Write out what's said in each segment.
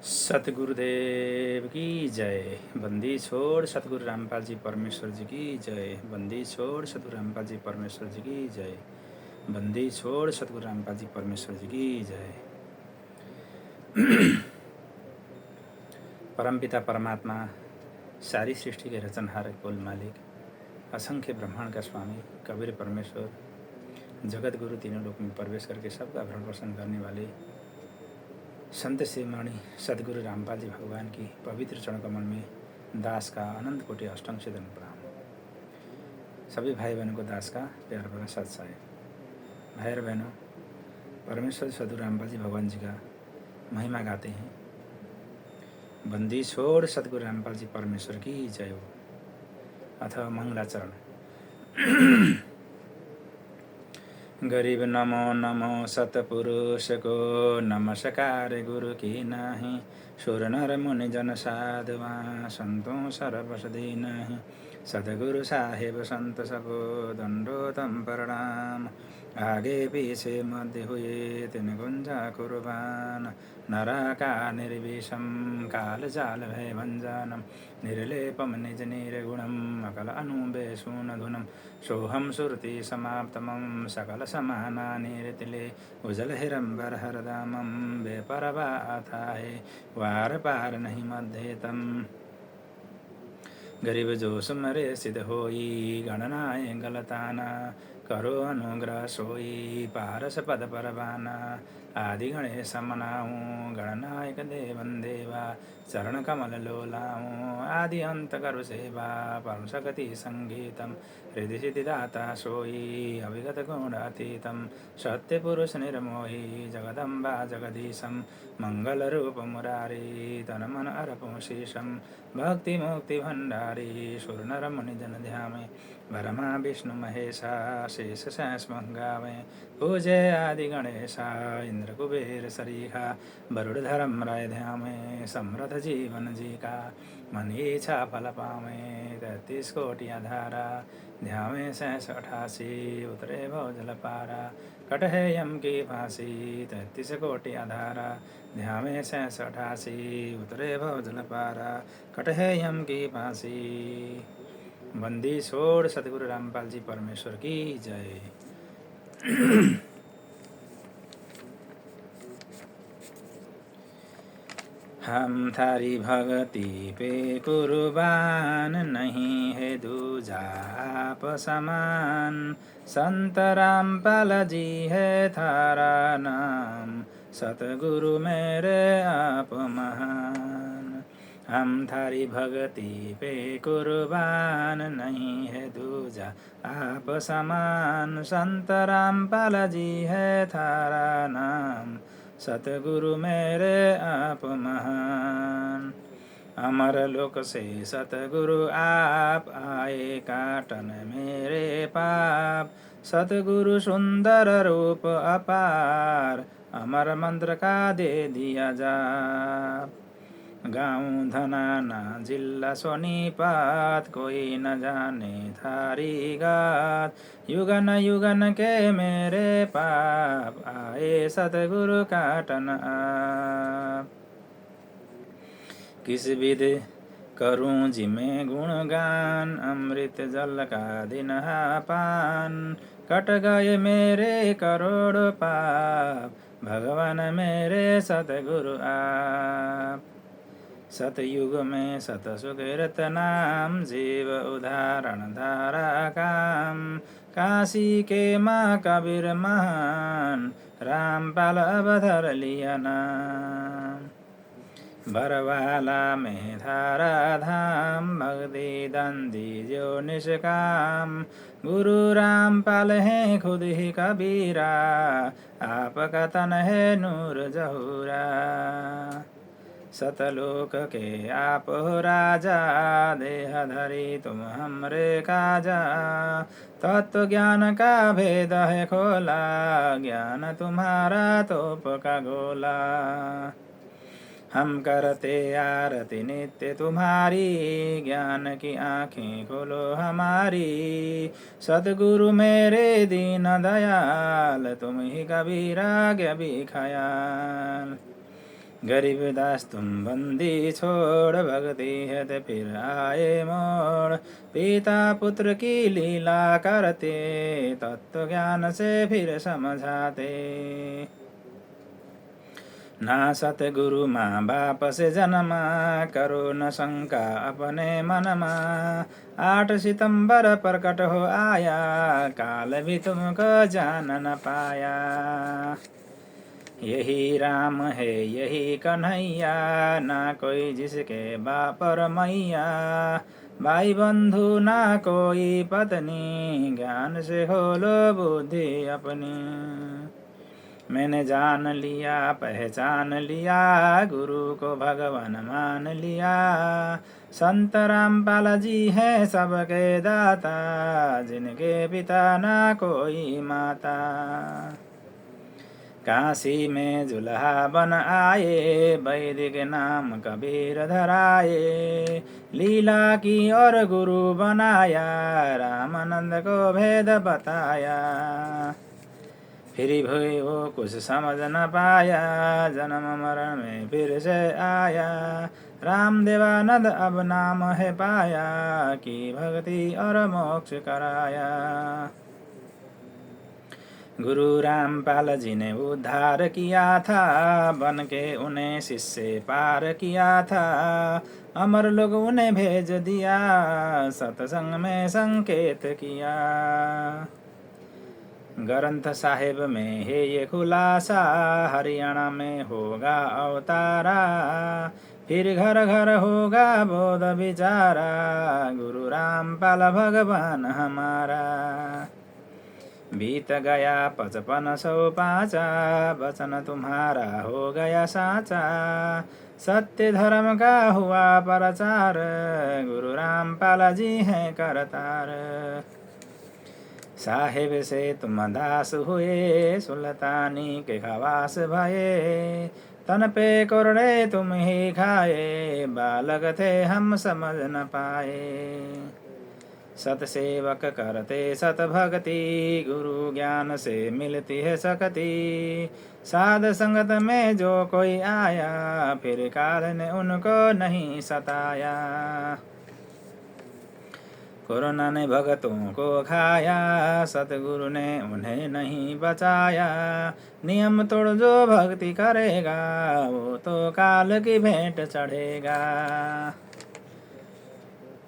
सतगुरुदेव की जय। बंदी छोड़ सतगुरु रामपाल जी परमेश्वर जी की जय। बंदी छोड़ सतगुरु रामपाल जी परमेश्वर जी की जय। बंदी छोड़ सतगुरु रामपाल जी परमेश्वर जी की जय। परमपिता परमात्मा, सारी सृष्टि के रचनहार कुल मालिक, असंख्य ब्रह्मांड का स्वामी, कबीर परमेश्वर, जगत गुरु, तीनों लोक में प्रवेश करके सबका भरण पोषण करने वाले संत शिरोमणि सदगुरु रामपाल जी भगवान की पवित्र चरण कमल में दास का अनंत कोटि अष्टांग से प्रणाम। सभी भाई बहनों को दास का प्यार भरा सत्साय। भाई और बहनों, परमेश्वर सदगुरु रामपाल जी भगवान जी का महिमा गाते हैं। बंदी छोड़ सदगुरु रामपाल जी परमेश्वर की जय हो। अथवा मंगलाचरण। गरीब नमो नमो सतपुरुष को, नमस्कार गुरु की नाही। सुर नर मुनि जन साधवा, संतों सरबस दीनहि। सतगुरु साहेब संत सबो, दंडोतम प्रणाम। आगे पीछे मध्य हुए तिन गुंजा कुर्बान। नरा का निर्विषम, काल जाल भय भंजनम। निर्लेपम निज निर्गुणम, अकल अनुबे सूनधुनम। सोहम सुरति समाप्तमं, सकल समानानिरतिले। उजल हिरंबर हरदामं, बेपरवा अथाहे। वार पार नहीं मध्येतम। गरीब जो सुमरे सिद्ध होई, गणनाए गलताना। करो अनुग्रह सोई, पारस पद परवाना। आदि गणेश मनाऊँ, गणनायक देवन देवा। चरण कमल लोलाऊँ, आदि अंत करु सेवा। परम सकति संगीतम, हृदय सिद्धिदाता सोई। अविगत गुणातीतम, सत्य पुरुष निर्मोही। जगदम्बा जगदीशम, मंगल रूप मुरारी। तन मन अर्पण शीशम, भक्ति मुक्ति भंडारी। सुर नर मुनि जन ध्यामे, ब्रह्मा विष्णु महेशा। शेष सहस मंगावे, पूजे आदि गणेशा। इंद्र कुबेर सरीखा, वरुण धर्म राय ध्यामे। समृद्ध जीवन जी का, मन इच्छा फल पावे। 33 कोटि धारा, ध्यामे 688। उतरे भव जल पारा, कटहे यम की फांसी। 33 कोटि धारा, ध्यामे 688। उतरे भव जल पारा, कटहे यम की फांसी। बंदी छोड़ सतगुरु रामपाल जी परमेश्वर की जय। हम थारी भक्ति पे कुर्बान, नहीं है दूजा आप समान। संत रामपाल जी है थारा नाम, सतगुरु मेरे आप महान। हम थारी भक्ति पे कुर्बान, नहीं है दूजा आप समान। संत रामपाल जी है थारा नाम, सतगुरु मेरे आप महान। अमर लोक से सतगुरु आप आए, काटन मेरे पाप। सतगुरु सुंदर रूप अपार, अमर मंत्र का दे दिया जाप। गाँव धनाना जिला सोनीपत, कोई न जाने थारी गात। युगन युगन के मेरे पाप, आए सतगुरु काटन आप। किस विध करूं जिमे गुणगान, अमृत जल का दिन पान। कट गए मेरे करोड़ पाप, भगवान मेरे सतगुरु आप। सतयुग में सत सुकृत नाम, जीव उदाहरण धारा काम। काशी के माँ कबीर महान, रामपाल अवधर लिया नाम। बरवाला में धारा धाम, भक्ति दंदी जो निष्काम। गुरु रामपाल है खुद ही कबीरा, आपका तन है नूर जहूरा। सतलोक के आप हो राजा, देह धरी तुम हमरे काजा। तत्व ज्ञान का भेद है खोला, ज्ञान तुम्हारा तोप का गोला। हम करते आरती नित्य तुम्हारी, ज्ञान की आँखें खोलो हमारी। सतगुरु मेरे दीन दयाल, तुम ही कबीरा ज्ञ भी खयाल। गरीबदास तुम बंदी छोड़, भक्ति है तो फिर आए मोड़। पिता पुत्र की लीला करते, तत्व ज्ञान से फिर समझाते। ना सतगुरु माँ बाप से जन्मा, करो न शंका अपने मनमा। 8 सितंबर प्रकट हो आया, काल भी तुमको जान न पाया। यही राम है यही कन्हैया, ना कोई जिसके बाप और मैया। भाई बंधु ना कोई पत्नी, ज्ञान से खोलो बुद्धि अपनी। मैंने जान लिया पहचान लिया, गुरु को भगवान मान लिया। संत रामपाल जी हैं सबके दाता, जिनके पिता ना कोई माता। काशी में जुल्हा बन आए, वैदिक नाम कबीर धराए। लीला की और गुरु बनाया, रामानंद को भेद बताया। फिर भी वो कुछ समझ न पाया, जन्म मरण में फिर से आया। राम देवानंद अब नाम है पाया, की भक्ति और मोक्ष कराया। गुरु रामपाल जी ने उद्धार किया था, बन के उन्हें शिष्य पार किया था। अमर लोग उन्हें भेज दिया, सत्संग में संकेत किया। ग्रंथ साहिब में है ये खुलासा, हरियाणा में होगा अवतारा। फिर घर घर होगा बोध विचारा, गुरु रामपाल भगवान हमारा। बीत गया 5505, वचन तुम्हारा हो गया साचा। सत्य धर्म का हुआ प्रचार, गुरु रामपाल जी हैं करतार। साहेब से तुम दास हुए, सुल्तानी के खवास भये। तन पे कोरड़े तुम ही खाए, बालक थे हम समझ न पाए। सत सेवक करते सत भक्ति, गुरु ज्ञान से मिलती है शक्ति। साध संगत में जो कोई आया, फिर काल ने उनको नहीं सताया। कोरोना ने भगतों को खाया, सतगुरु ने उन्हें नहीं बचाया। नियम तोड़ जो भक्ति करेगा, वो तो काल की भेंट चढ़ेगा।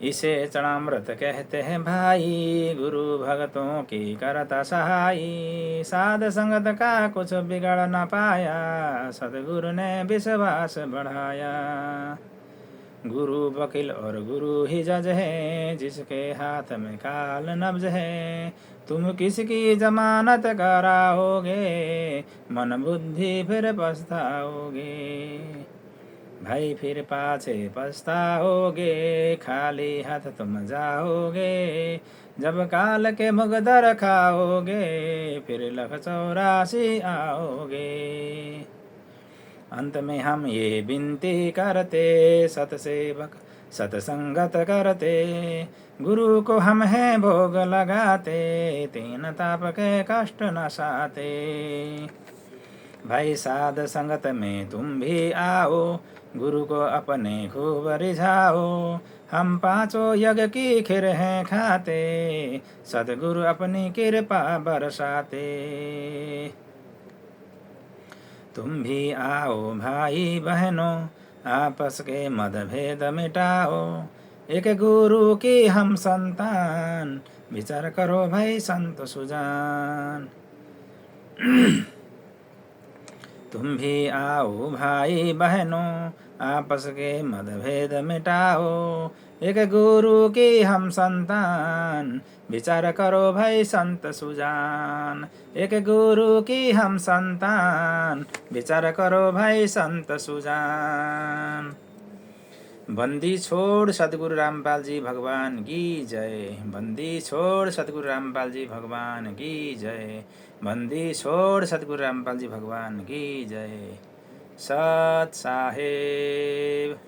इसे चरणामृत कहते हैं भाई, गुरु भगतों की करता सहाई। साध संगत का कुछ बिगड़ न पाया, सतगुरु ने विश्वास बढ़ाया। गुरु वकील और गुरु ही जज है, जिसके हाथ में काल नब्ज है। तुम किसकी जमानत कराओगे, मन बुद्धि फिर पछताओगे। भाई फिर पाछे पछताओगे, खाली हाथ तुम जाओगे। जब काल के मुकद्दर खाओगे, फिर 184 आओगे। अंत में हम ये विनती करते, सतसेवक सतसंगत करते। गुरु को हम हैं भोग लगाते, 3 ताप के कष्ट न साते। भाई साध संगत में तुम भी आओ, गुरु को अपने खूब रिझाओ। हम 5 यज्ञ की खीर हैं खाते, सदगुरु अपनी कृपा बरसाते। तुम भी आओ भाई बहनों, आपस के मतभेद मिटाओ। एक गुरु की हम संतान, विचार करो भाई संत सुजान। तुम भी आओ भाई बहनों, आपस के मतभेद मिटाओ। एक गुरु की हम संतान, विचार करो भाई संत सुजान। एक गुरु की हम संतान, विचार करो भाई संत सुजान। बंदी छोड़ सतगुरु रामपाल जी भगवान की जय। बंदी छोड़ सतगुरु रामपाल जी भगवान की जय। बंदी छोड़ सतगुरु रामपाल जी भगवान की जय। सत साहेब।